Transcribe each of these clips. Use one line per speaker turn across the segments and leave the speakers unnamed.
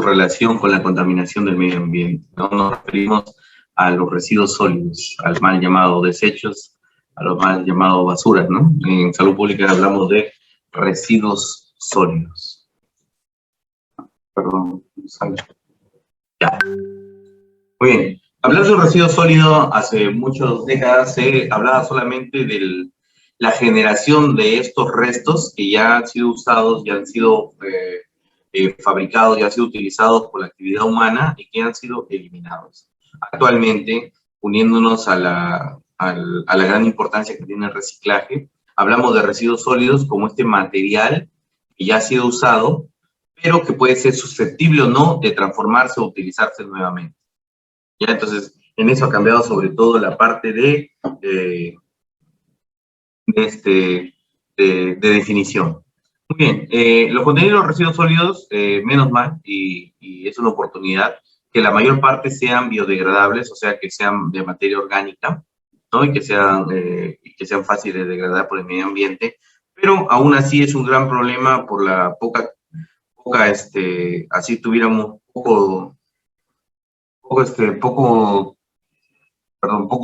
relación con la contaminación del medio ambiente, ¿no? Nos referimos a los residuos sólidos, al mal llamado desechos, a los mal llamados basuras, ¿no? En salud pública hablamos de residuos sólidos. Perdón, sale. Ya. Muy bien. Hablando de residuos sólidos, hace muchas décadas se hablaba solamente de la generación de estos restos que ya han sido usados, ya han sido fabricados, ya han sido utilizados por la actividad humana y que han sido eliminados. Actualmente, uniéndonos a la gran importancia que tiene el reciclaje, hablamos de residuos sólidos como este material que ya ha sido usado, pero que puede ser susceptible o no de transformarse o utilizarse nuevamente. ¿Ya? Entonces, en eso ha cambiado sobre todo la parte de definición. Muy bien, los contenidos residuos sólidos, menos mal, y es una oportunidad, que la mayor parte sean biodegradables, o sea, que sean de materia orgánica, ¿no? Y que sean fáciles de degradar por el medio ambiente, pero aún así es un gran problema por la poca así tuviéramos poco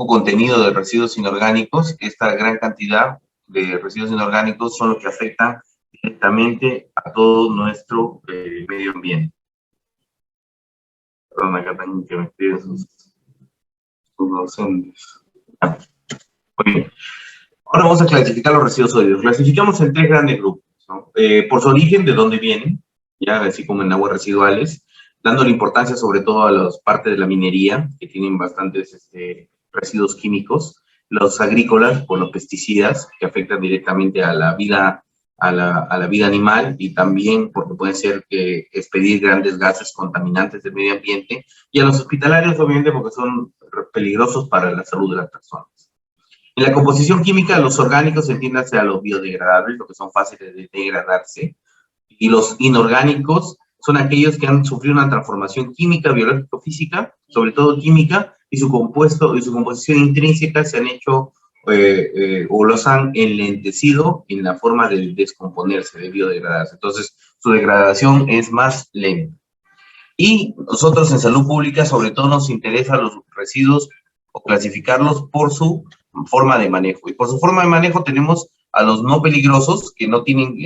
contenido de residuos inorgánicos. Esta gran cantidad de residuos inorgánicos son los que afectan directamente a todo nuestro medio ambiente. Perdón, acá también que me escriben sus docentes. Muy bien. Ahora vamos a clasificar los residuos sólidos. Clasificamos en 3 grandes grupos, ¿no? Por su origen, de dónde vienen, ya así como en aguas residuales, dando la importancia sobre todo a las partes de la minería, que tienen bastantes residuos químicos, los agrícolas por los pesticidas, que afectan directamente a la vida, a la vida animal, y también porque pueden ser expedir grandes gases contaminantes del medio ambiente, y a los hospitalarios, obviamente, porque son peligrosos para la salud de las personas. En la composición química, los orgánicos, entiéndase a los biodegradables, lo que son fáciles de degradarse, y los inorgánicos son aquellos que han sufrido una transformación química, biológico-física, sobre todo química, y su composición intrínseca se han hecho o los han enlentecido en la forma de descomponerse, de biodegradarse. Entonces, su degradación es más lenta. Y nosotros en salud pública, sobre todo, nos interesan los residuos o clasificarlos por su forma de manejo. Y por su forma de manejo tenemos a los no peligrosos, que no tienen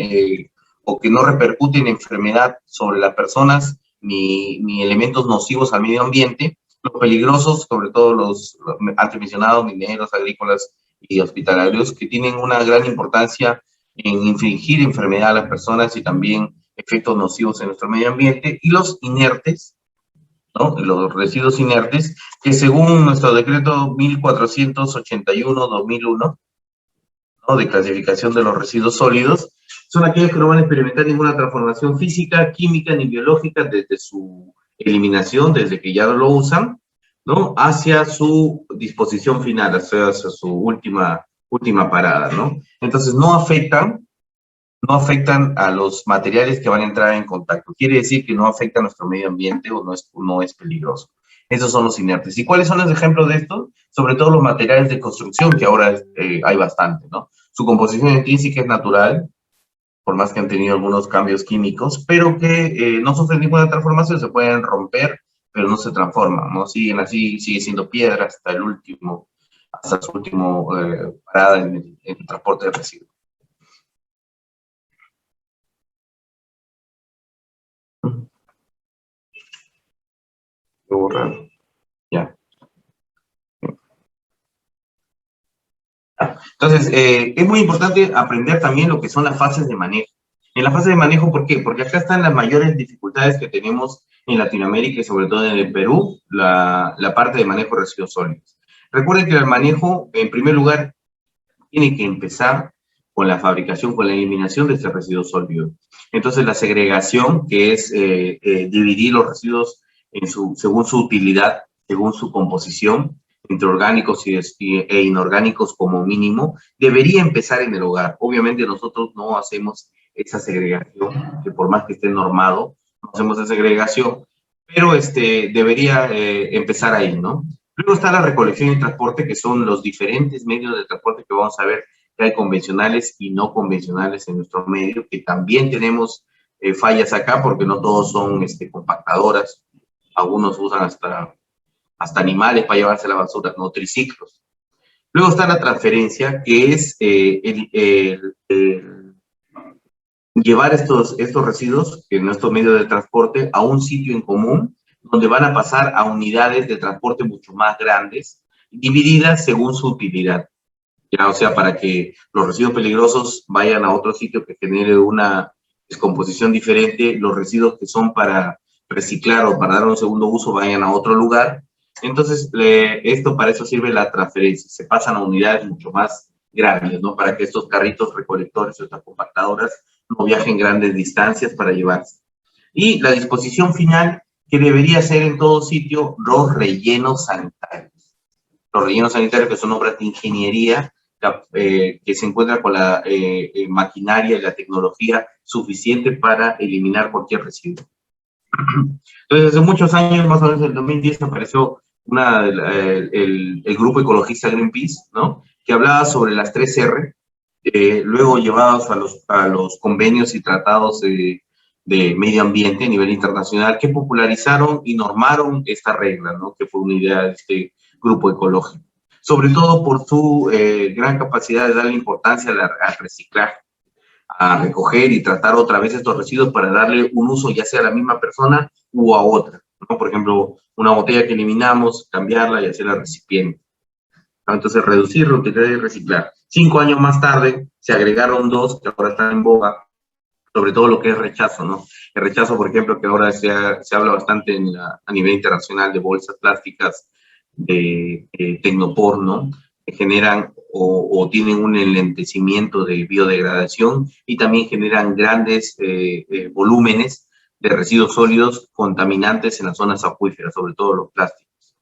o que no repercuten en enfermedad sobre las personas ni elementos nocivos al medio ambiente. Los peligrosos, sobre todo los antes mencionados, mineros, agrícolas y hospitalarios, que tienen una gran importancia en infligir enfermedad a las personas y también efectos nocivos en nuestro medio ambiente. Y los inertes, ¿no? Los residuos inertes, que según nuestro decreto 1481-2001, ¿no? De clasificación de los residuos sólidos, son aquellos que no van a experimentar ninguna transformación física, química ni biológica desde su eliminación, desde que ya no lo usan, ¿no? Hacia su disposición final, hacia su última parada, ¿no? Entonces no afectan a los materiales que van a entrar en contacto. Quiere decir que no afecta a nuestro medio ambiente o no es peligroso. Esos son los inertes. ¿Y cuáles son los ejemplos de esto? Sobre todo los materiales de construcción, que ahora hay bastante, ¿no? Su composición intrínseca es natural, por más que han tenido algunos cambios químicos, pero que no sufren ninguna transformación, se pueden romper, pero no se transforman, ¿no? Siguen así, sigue siendo piedra hasta su último parada en el transporte de residuos. Borrar. Ya. Entonces, es muy importante aprender también lo que son las fases de manejo. En la fase de manejo, ¿por qué? Porque acá están las mayores dificultades que tenemos en Latinoamérica y sobre todo en el Perú, la parte de manejo de residuos sólidos. Recuerden que el manejo, en primer lugar, tiene que empezar con la fabricación, con la eliminación de este residuo sólido. Entonces, la segregación, que es dividir los residuos según su utilidad, según su composición, entre orgánicos e inorgánicos como mínimo, debería empezar en el hogar. Obviamente nosotros no hacemos esa segregación, que por más que esté normado, no hacemos esa segregación, pero debería empezar ahí, ¿no? Luego está la recolección y transporte, que son los diferentes medios de transporte que vamos a ver, que hay convencionales y no convencionales en nuestro medio, que también tenemos fallas acá porque no todos son compactadoras. Algunos usan hasta animales para llevarse la basura, no triciclos. Luego está la transferencia, que es llevar estos residuos en nuestro medio de transporte a un sitio en común, donde van a pasar a unidades de transporte mucho más grandes, divididas según su utilidad. Ya, o sea, para que los residuos peligrosos vayan a otro sitio que genere una descomposición diferente, los residuos que son para reciclar o para dar un segundo uso vayan a otro lugar. Entonces, para eso sirve la transferencia. Se pasan a unidades mucho más grandes, ¿no? Para que estos carritos recolectores o estas compactadoras no viajen grandes distancias para llevarse. Y la disposición final, que debería ser en todo sitio, los rellenos sanitarios. Los rellenos sanitarios, que son obras de ingeniería, que se encuentra con la maquinaria y la tecnología suficiente para eliminar cualquier residuo. Entonces, hace muchos años, más o menos en el 2010, apareció el grupo ecologista Greenpeace, ¿no? Que hablaba sobre las 3R, luego llevados a los convenios y tratados de medio ambiente a nivel internacional, que popularizaron y normaron esta regla, ¿no? Que fue una idea de este grupo ecológico, sobre todo por su gran capacidad de darle importancia al reciclaje, a recoger y tratar otra vez estos residuos para darle un uso ya sea a la misma persona u a otra, ¿no? Por ejemplo, una botella que eliminamos, cambiarla y hacerla recipiente, ¿no? Entonces, reducir, reutilizar y reciclar. 5 años más tarde se agregaron dos que ahora están en boga, sobre todo lo que es rechazo, ¿no? El rechazo, por ejemplo, que ahora se habla bastante a nivel internacional de bolsas plásticas de Tecnopor, ¿no? Que generan o tienen un enlentecimiento de biodegradación y también generan grandes volúmenes de residuos sólidos contaminantes en las zonas acuíferas, sobre todo los plásticos.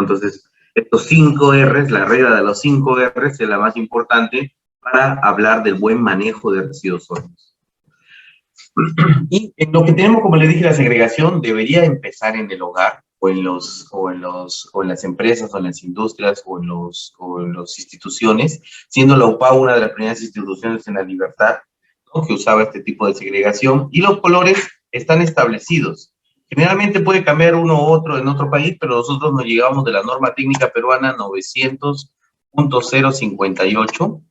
Entonces, estos 5 R's, la regla de los 5 R's es la más importante para hablar del buen manejo de residuos sólidos. Y en lo que tenemos, como les dije, la segregación debería empezar en el hogar, o en las empresas, o en las industrias, o en las instituciones, siendo la UPA una de las primeras instituciones en la libertad, ¿no? Que usaba este tipo de segregación, y los colores están establecidos. Generalmente puede cambiar uno u otro en otro país, pero nosotros nos llegamos de la norma técnica peruana 900.058,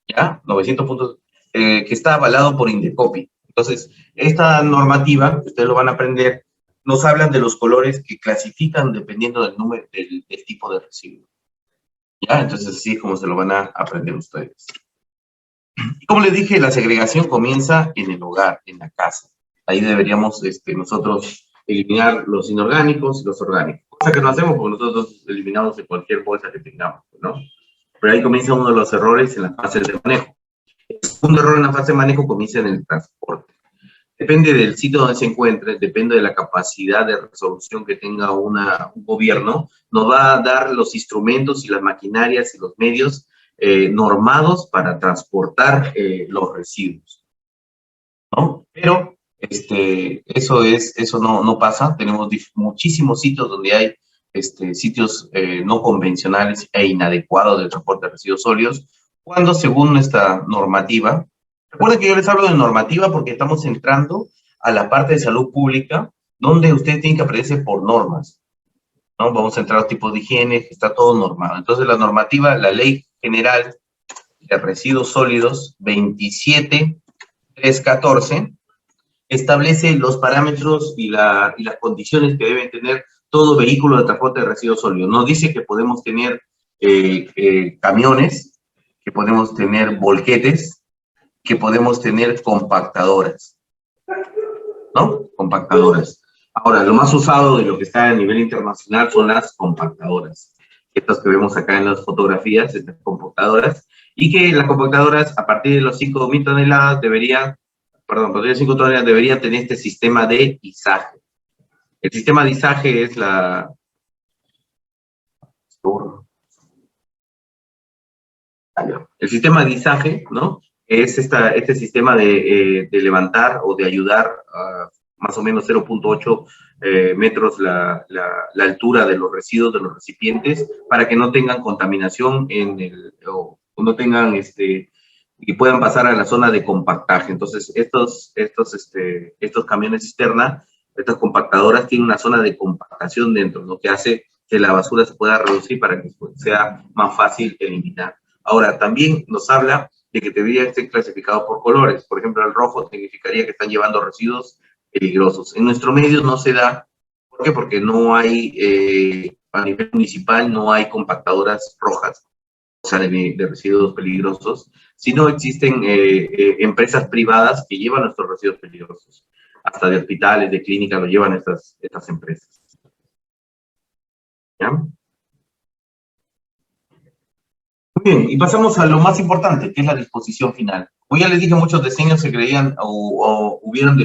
¿ya? 900 que está avalado por Indecopi. Entonces, esta normativa, ustedes lo van a aprender, nos hablan de los colores que clasifican dependiendo del número, del tipo de residuo. ¿Ya? Entonces, así es como se lo van a aprender ustedes. Y como les dije, la segregación comienza en el hogar, en la casa. Ahí deberíamos nosotros eliminar los inorgánicos y los orgánicos. Cosa que no hacemos porque nosotros eliminamos de cualquier bolsa que tengamos, ¿no? Pero ahí comienza uno de los errores en la fase de manejo. El segundo error en la fase de manejo comienza en el transporte. Depende del sitio donde se encuentre, depende de la capacidad de resolución que tenga un gobierno, nos va a dar los instrumentos y las maquinarias y los medios normados para transportar los residuos, ¿no? Pero eso no pasa. Tenemos muchísimos sitios donde hay sitios no convencionales e inadecuados de transporte de residuos sólidos, cuando según nuestra normativa, recuerden que yo les hablo de normativa porque estamos entrando a la parte de salud pública, donde ustedes tienen que aprenderse por normas, ¿no? Vamos a entrar a los tipos de higiene, que está todo normado. Entonces la normativa, la Ley General de Residuos Sólidos 27314, establece los parámetros y las condiciones que deben tener todo vehículo de transporte de residuos sólidos. Nos dice que podemos tener camiones, que podemos tener volquetes, que podemos tener compactadoras, ¿no? Compactadoras. Ahora, lo más usado de lo que está a nivel internacional son las compactadoras. Estas que vemos acá en las fotografías, estas compactadoras, y que las compactadoras a partir de los 5.000 toneladas deberían tener este sistema de izaje. El sistema de izaje es el sistema de izaje, ¿no? Es este sistema de levantar o de ayudar a más o menos 0.8 metros la altura de los residuos de los recipientes para que no tengan contaminación o no tengan y puedan pasar a la zona de compactaje. Entonces, estos camiones cisterna, estas compactadoras tienen una zona de compactación dentro, lo que hace que la basura se pueda reducir para que sea más fácil eliminar. Ahora, también nos habla de que debería estar clasificado por colores. Por ejemplo, el rojo significaría que están llevando residuos peligrosos. En nuestro medio no se da. ¿Por qué? Porque no hay, a nivel municipal, no hay compactadoras rojas, o sea, de residuos peligrosos, sino existen empresas privadas que llevan nuestros residuos peligrosos. Hasta de hospitales, de clínicas, lo llevan estas empresas. ¿Ya? Muy bien, y pasamos a lo más importante, que es la disposición final. Como ya les dije, muchos diseños se creían o hubieron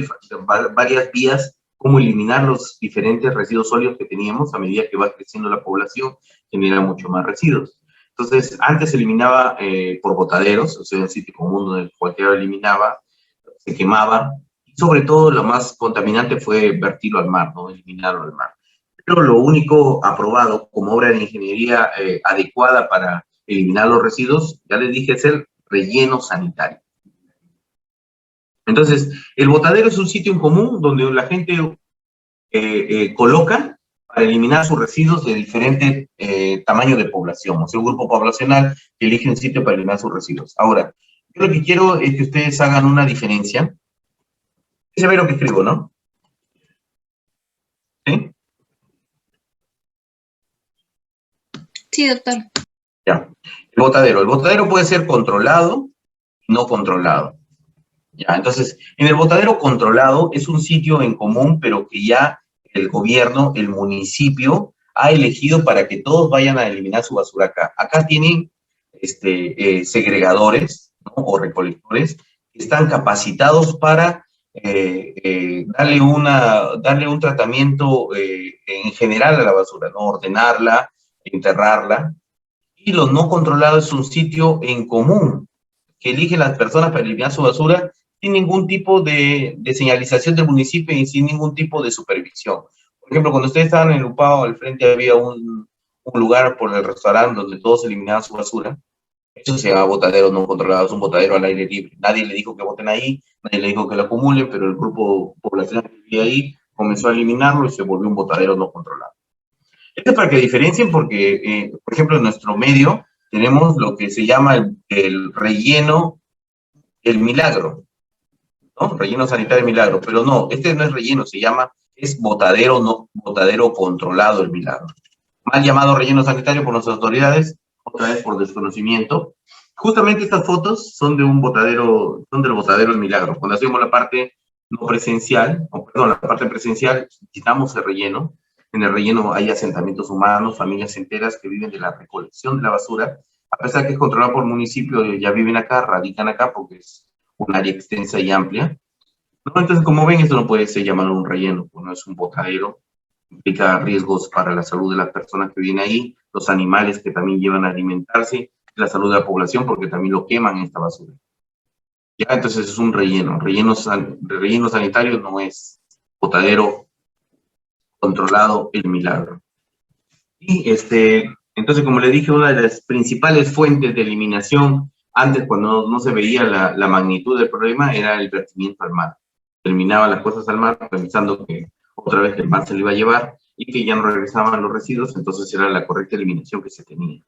varias vías cómo eliminar los diferentes residuos sólidos que teníamos. A medida que va creciendo la población, genera mucho más residuos. Entonces, antes se eliminaba por botaderos, o sea, un sitio común donde cualquiera lo eliminaba, se quemaba. Y sobre todo, lo más contaminante fue vertirlo al mar, ¿no? Eliminarlo al mar. Pero lo único aprobado como obra de ingeniería adecuada para eliminar los residuos, ya les dije, es el relleno sanitario. Entonces, el botadero es un sitio en común donde la gente coloca para eliminar sus residuos de diferente tamaño de población, o sea, un grupo poblacional que elige un sitio para eliminar sus residuos. Ahora, yo lo que quiero es que ustedes hagan una diferencia. Se ve lo que escribo, ¿no? ¿Sí?
Sí, doctor.
Ya. El botadero puede ser controlado, no controlado. Ya, entonces, en el botadero controlado es un sitio en común, pero que ya el gobierno, el municipio, ha elegido para que todos vayan a eliminar su basura acá. Acá tienen segregadores, ¿no? O recolectores que están capacitados para darle un tratamiento en general a la basura, ¿no? Ordenarla, enterrarla. Y lo no controlado es un sitio en común que eligen las personas para eliminar su basura sin ningún tipo de señalización del municipio y sin ningún tipo de supervisión. Por ejemplo, cuando ustedes estaban en Lupao, al frente había un lugar por el restaurante donde todos eliminaban su basura. Eso se llama botadero no controlado, es un botadero al aire libre. Nadie le dijo que voten ahí, nadie le dijo que lo acumulen, pero el grupo poblacional que vivía ahí comenzó a eliminarlo y se volvió un botadero no controlado. Esto es para que diferencien porque, por ejemplo, en nuestro medio tenemos lo que se llama el relleno, el milagro, ¿no? Relleno sanitario milagro, pero no, este no es relleno, es botadero, no, botadero controlado el milagro. Mal llamado relleno sanitario por nuestras autoridades, otra vez por desconocimiento. Justamente estas fotos son del botadero el milagro. Cuando hacemos la parte no presencial, la parte presencial, quitamos el relleno. En el relleno hay asentamientos humanos, familias enteras que viven de la recolección de la basura. A pesar que es controlado por el municipio, ya viven acá, radican acá porque es un área extensa y amplia. ¿No? Entonces, como ven, esto no puede ser llamado un relleno, pues no es un botadero. Implica riesgos para la salud de las personas que viven ahí, los animales que también llevan a alimentarse, la salud de la población porque también lo queman esta basura. Ya, entonces es un relleno. Relleno sanitario no es botadero controlado el milagro. Y entonces, como le dije, una de las principales fuentes de eliminación, antes cuando no se veía la magnitud del problema, era el vertimiento al mar. Terminaban las cosas al mar pensando que otra vez el mar se lo iba a llevar y que ya no regresaban los residuos, entonces era la correcta eliminación que se tenía.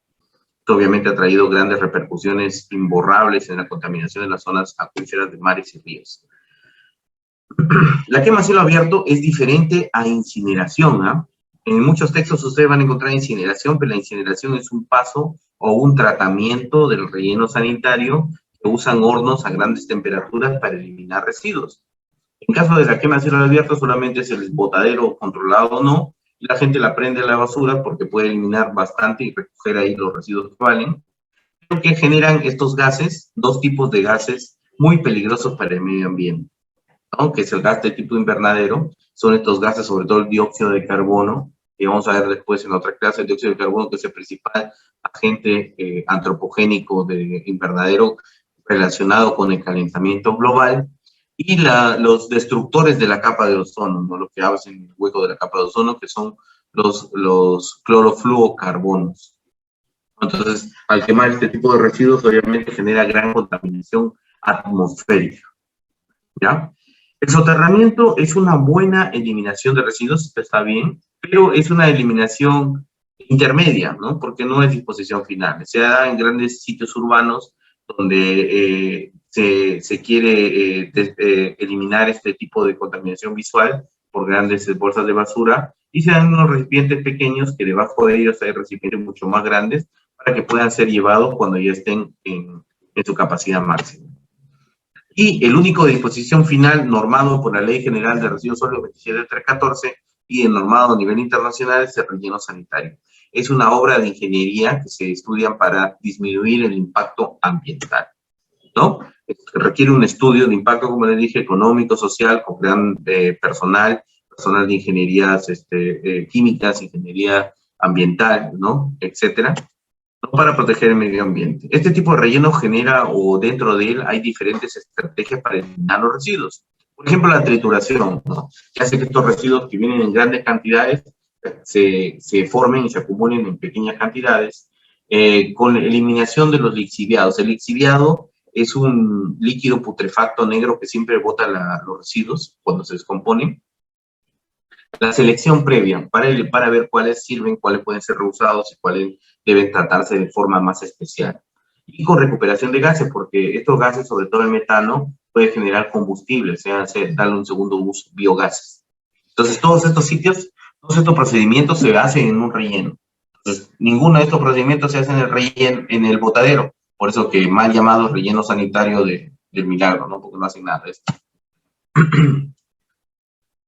Esto obviamente ha traído grandes repercusiones imborrables en la contaminación de las zonas acuíferas de mares y ríos. La quema a cielo abierto es diferente a incineración, ¿ah? En muchos textos ustedes van a encontrar incineración, pero la incineración es un paso o un tratamiento del relleno sanitario que usan hornos a grandes temperaturas para eliminar residuos. En caso de la quema a cielo abierto, solamente es el botadero controlado o no, y la gente la prende a la basura porque puede eliminar bastante y recoger ahí los residuos que valen, pero que generan estos gases, dos tipos de gases muy peligrosos para el medio ambiente, ¿no? Que es el gas de tipo invernadero, son estos gases, sobre todo el dióxido de carbono, que vamos a ver después en otra clase, el dióxido de carbono, que es el principal agente antropogénico de invernadero relacionado con el calentamiento global, y los destructores de la capa de ozono, ¿no? Lo que hacen el hueco de la capa de ozono, que son los clorofluorocarbonos. Entonces, al quemar este tipo de residuos, obviamente genera gran contaminación atmosférica, ¿ya? El soterramiento es una buena eliminación de residuos, está bien, pero es una eliminación intermedia, ¿no? Porque no es disposición final. Se da en grandes sitios urbanos donde se quiere eliminar este tipo de contaminación visual por grandes bolsas de basura, y se dan unos recipientes pequeños que debajo de ellos hay recipientes mucho más grandes para que puedan ser llevados cuando ya estén en su capacidad máxima. Y el único de disposición final normado por la Ley General de Residuos Sólidos 27314 y normado a nivel internacional es el relleno sanitario. Es una obra de ingeniería que se estudia para disminuir el impacto ambiental, ¿no? Requiere un estudio de impacto, como les dije, económico, social, con gran personal de ingenierías químicas, ingeniería ambiental, ¿no? Etcétera, ¿no? Para proteger el medio ambiente. Este tipo de relleno genera, o dentro de él, hay diferentes estrategias para eliminar los residuos. Por ejemplo, la trituración, ¿no? Que hace que estos residuos que vienen en grandes cantidades se formen y se acumulen en pequeñas cantidades, con la eliminación de los lixiviados. El lixiviado es un líquido putrefacto negro que siempre bota los residuos cuando se descomponen. La selección previa para ver cuáles sirven, cuáles pueden ser reusados y cuáles deben tratarse de forma más especial. Y con recuperación de gases, porque estos gases, sobre todo el metano, puede generar combustible, o sea, darle un segundo uso, biogases. Entonces, todos estos procedimientos se hacen en un relleno. Entonces, ninguno de estos procedimientos se hace en el relleno, en el botadero. Por eso que mal llamado relleno sanitario del milagro, ¿no? Porque no hacen nada de esto.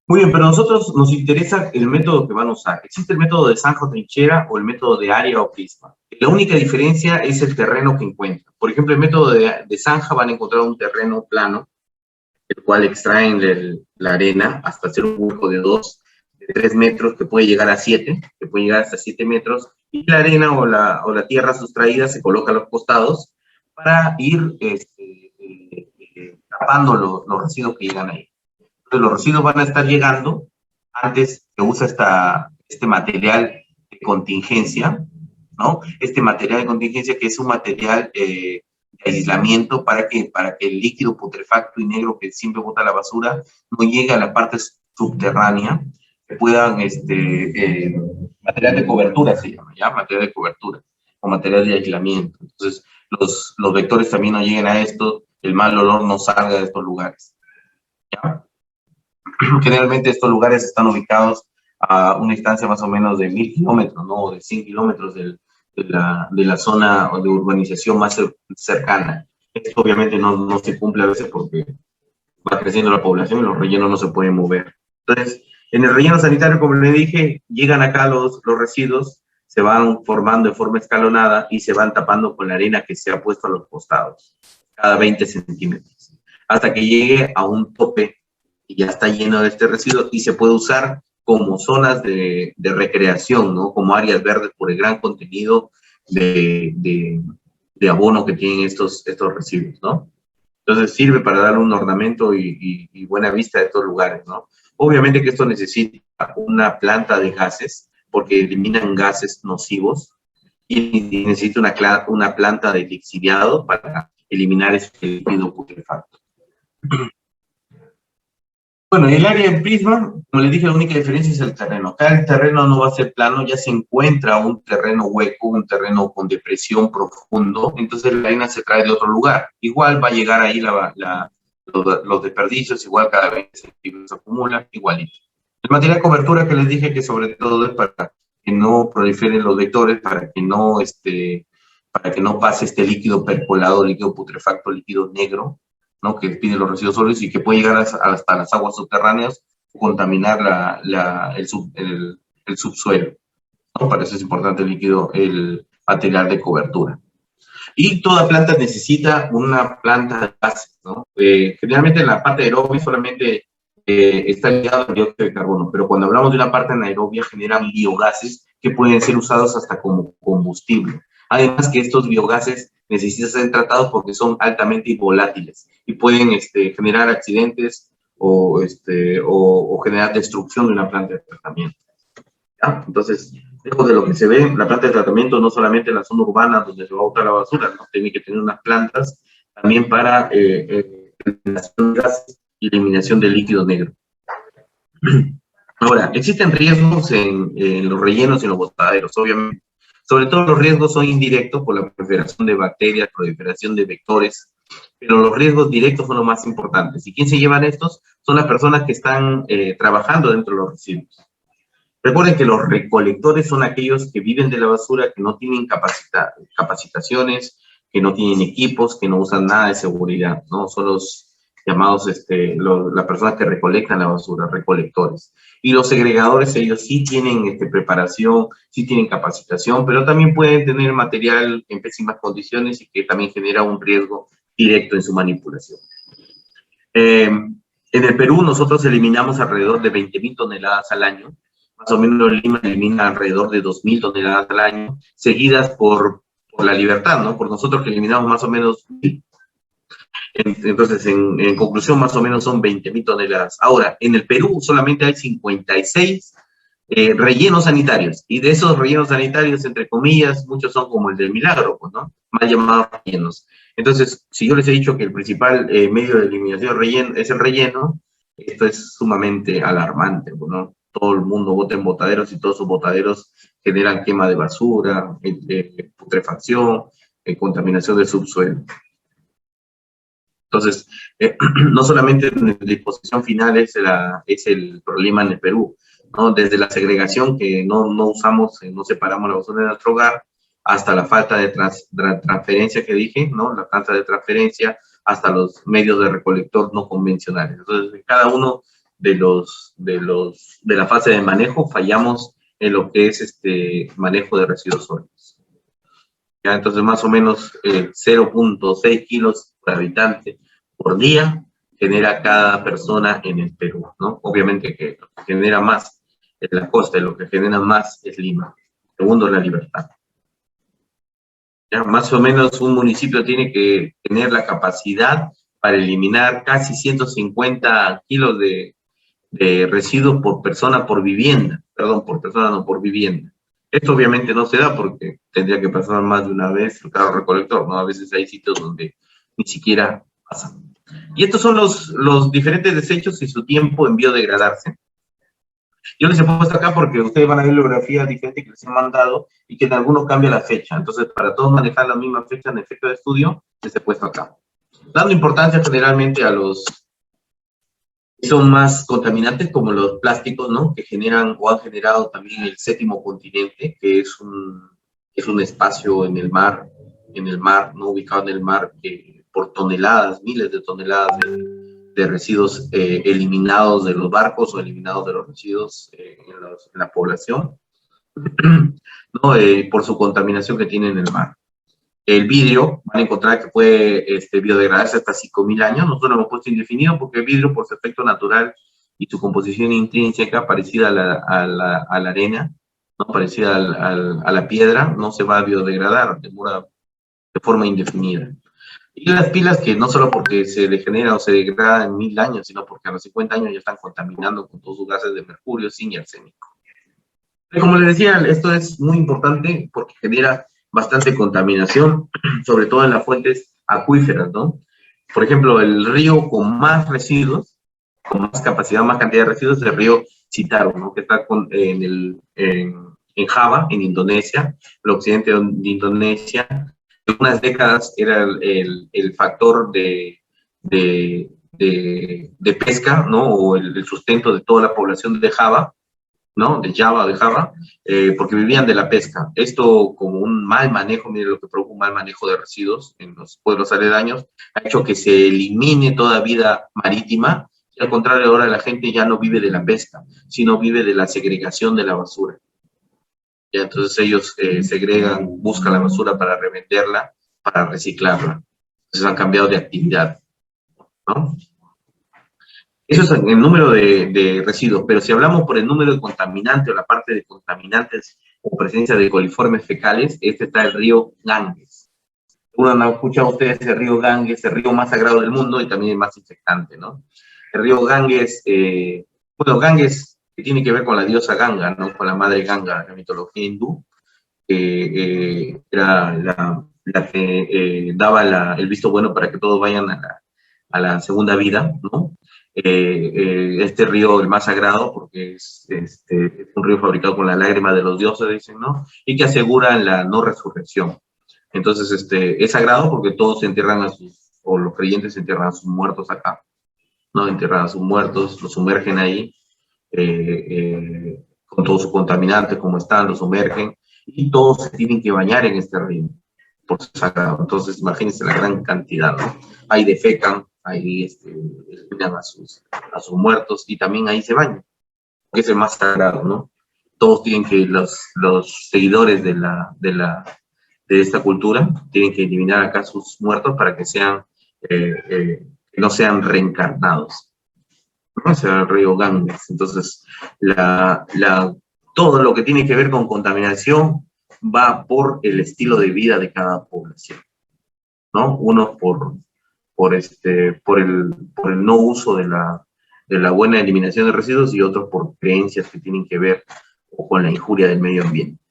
Muy bien, pero a nosotros nos interesa el método que van a usar. ¿Existe el método de zanja o trinchera o el método de área o prisma? La única diferencia es el terreno que encuentran. Por ejemplo, el método de zanja van a encontrar un terreno plano, el cual extraen la arena hasta hacer un hueco de 3 metros, que puede llegar a 7, que puede llegar hasta 7 metros, y la arena o la tierra sustraída se coloca a los costados para ir tapando los residuos que llegan ahí. Entonces, los residuos van a estar llegando antes que usa este material de contingencia, ¿no? Este material de contingencia, que es un material de aislamiento para que el líquido putrefacto y negro que siempre bota la basura no llegue a la parte subterránea, que puedan, material de cobertura se llama, ¿ya? Material de cobertura, o material de aislamiento. Entonces, los vectores también no lleguen a esto, el mal olor no salga de estos lugares, ¿ya? Generalmente estos lugares están ubicados a una distancia más o menos de 1000 kilómetros, ¿no? O de 100 kilómetros de la zona de urbanización más cercana. Esto obviamente no se cumple a veces porque va creciendo la población y los rellenos no se pueden mover. Entonces, en el relleno sanitario, como le dije, llegan acá los residuos, se van formando de forma escalonada y se van tapando con la arena que se ha puesto a los costados, cada 20 centímetros, hasta que llegue a un tope y ya está lleno de este residuo y se puede usar como zonas de recreación, ¿no? Como áreas verdes por el gran contenido de abono que tienen estos residuos, ¿no? Entonces sirve para darle un ornamento y buena vista de estos lugares, ¿no? Obviamente que esto necesita una planta de gases, porque eliminan gases nocivos, y necesita una planta de lixiviado para eliminar este líquido putrefacto. Bueno, el área de prisma, como les dije, la única diferencia es el terreno. Acá el terreno no va a ser plano, ya se encuentra un terreno hueco, un terreno con depresión profundo, entonces la arena se trae de otro lugar. Igual va a llegar ahí los desperdicios, igual cada vez se acumula, igualito. El material de cobertura que les dije que sobre todo es para que no proliferen los vectores, para que no pase este líquido percolado, líquido putrefacto, líquido negro, ¿no? Que pide los residuos sólidos y que puede llegar hasta las aguas subterráneas, contaminar el subsuelo, ¿no? Para eso es importante el material de cobertura. Y toda planta necesita una planta de gases, ¿no? Generalmente en la parte aerobia solamente está ligado al dióxido de carbono, pero cuando hablamos de una parte anaerobia generan biogases que pueden ser usados hasta como combustible. Además que estos biogases necesitan ser tratados porque son altamente volátiles y pueden generar accidentes o generar destrucción de una planta de tratamiento, ¿ya? Entonces, Lejos de lo que se ve, la planta de tratamiento no solamente en la zona urbana donde se va a botar la basura, ¿no? Tiene que tener unas plantas también para eliminación de gases y eliminación de líquido negro. Ahora, existen riesgos en los rellenos y en los botaderos, obviamente. Sobre todo los riesgos son indirectos por la proliferación de bacterias, proliferación de vectores, pero los riesgos directos son los más importantes. ¿Y quién se llevan estos? Son las personas que están trabajando dentro de los residuos. Recuerden que los recolectores son aquellos que viven de la basura, que no tienen capacitaciones, que no tienen equipos, que no usan nada de seguridad, ¿no? Son los llamados, las personas que recolectan la basura, recolectores. Y los segregadores, ellos sí tienen preparación, sí tienen capacitación, pero también pueden tener material en pésimas condiciones y que también genera un riesgo directo en su manipulación. En el Perú nosotros eliminamos alrededor de 20.000 toneladas al año, más o menos Lima elimina alrededor de 2.000 toneladas al año, seguidas por La Libertad, ¿no? Por nosotros que eliminamos más o menos 1.000. Entonces, en conclusión, más o menos son 20.000 toneladas. Ahora, en el Perú solamente hay 56 rellenos sanitarios, y de esos rellenos sanitarios, entre comillas, muchos son como el del Milagro, pues, ¿no? Mal llamados rellenos. Entonces, si yo les he dicho que el principal medio de eliminación relleno es el relleno, esto es sumamente alarmante, ¿no? Todo el mundo bota en botaderos y todos sus botaderos generan quema de basura, putrefacción, contaminación del subsuelo. Entonces, no solamente en disposición final es el problema en el Perú, ¿no? Desde la segregación, que no usamos, no separamos la basura de nuestro hogar, hasta la falta de transferencia que dije, ¿no? La falta de transferencia, hasta los medios de recolector no convencionales. Entonces, en cada uno de la fase de manejo fallamos en lo que es manejo de residuos sólidos. ¿Ya? Entonces, más o menos 0.6 kilos por habitante por día genera cada persona en el Perú, ¿no? Obviamente que lo que genera más es la costa y lo que genera más es Lima. Segundo, La Libertad. ¿Ya? Más o menos un municipio tiene que tener la capacidad para eliminar casi 150 kilos de residuos por persona por vivienda. Perdón, por persona, no por vivienda. Esto obviamente no se da porque tendría que pasar más de una vez el carro recolector, ¿no? A veces hay sitios donde ni siquiera pasan. Y estos son los diferentes desechos y su tiempo en biodegradarse. Yo les he puesto acá porque ustedes van a ver bibliografías diferentes que les he mandado y que en algunos cambia la fecha. Entonces, para todos manejar la misma fecha en efecto de estudio, les he puesto acá. Dando importancia generalmente a los que son más contaminantes, como los plásticos, ¿no? Que generan o han generado también el séptimo continente, que es un espacio en el mar, ¿no? Ubicado en el mar, que por toneladas, miles de toneladas de residuos eliminados de los barcos o eliminados de los residuos en la población, ¿no? Por su contaminación que tiene en el mar. El vidrio, van a encontrar que puede biodegradarse hasta 5.000 años. Nosotros lo hemos puesto indefinido porque el vidrio, por su efecto natural y su composición intrínseca, parecida a la arena, ¿no? Parecida a la piedra, no se va a biodegradar de forma indefinida. Y las pilas, que no solo porque se degenera o se degrada en 1.000 años, sino porque a los 50 años ya están contaminando con todos sus gases de mercurio, zinc y arsénico. Y como les decía, esto es muy importante porque genera bastante contaminación, sobre todo en las fuentes acuíferas, ¿no? Por ejemplo, el río con más residuos, con más capacidad, más cantidad de residuos, es el río Citarum, ¿no? Que está en Java, en Indonesia, el occidente de Indonesia. En unas décadas era el factor de pesca, ¿no? O el sustento de toda la población de Java, ¿no? De Java, porque vivían de la pesca. Esto, como un mal manejo, mire lo que provoca un mal manejo de residuos en los pueblos aledaños, ha hecho que se elimine toda vida marítima, y al contrario, ahora la gente ya no vive de la pesca, sino vive de la segregación de la basura. Ya, entonces ellos segregan, buscan la basura para revenderla, para reciclarla. Entonces han cambiado de actividad, ¿no? Eso es el número de residuos, pero si hablamos por el número de contaminantes o la parte de contaminantes o presencia de coliformes fecales, está el río Ganges. Uno han escuchado ustedes el río Ganges, el río más sagrado del mundo y también el más infectante, ¿no? El río Ganges, Ganges que tiene que ver con la diosa Ganga, ¿no? Con la madre Ganga de la mitología hindú, que era la que daba el visto bueno para que todos vayan a la segunda vida, ¿no? Este río, el más sagrado, porque es un río fabricado con la lágrima de los dioses, dicen, ¿no? Y que asegura la no resurrección. Entonces, es sagrado porque todos se entierran o los creyentes se entierran a sus muertos acá, ¿no? Entierran a sus muertos, los sumergen ahí, con todos sus contaminantes como están, los sumergen, y todos se tienen que bañar en este río, por ser sagrado. Entonces, imagínense la gran cantidad, ¿no? Ahí defecan, ahí eliminan a sus muertos, y también ahí se bañan, que es el más sagrado, ¿no? Todos tienen que, los seguidores de esta cultura, tienen que eliminar acá sus muertos para que sean, que no sean reencarnados, ¿no? O sea, el río Ganges. Entonces, todo lo que tiene que ver con contaminación va por el estilo de vida de cada población, ¿no? Unos por el no uso de la buena eliminación de residuos, y otros por creencias que tienen que ver con la injuria del medio ambiente.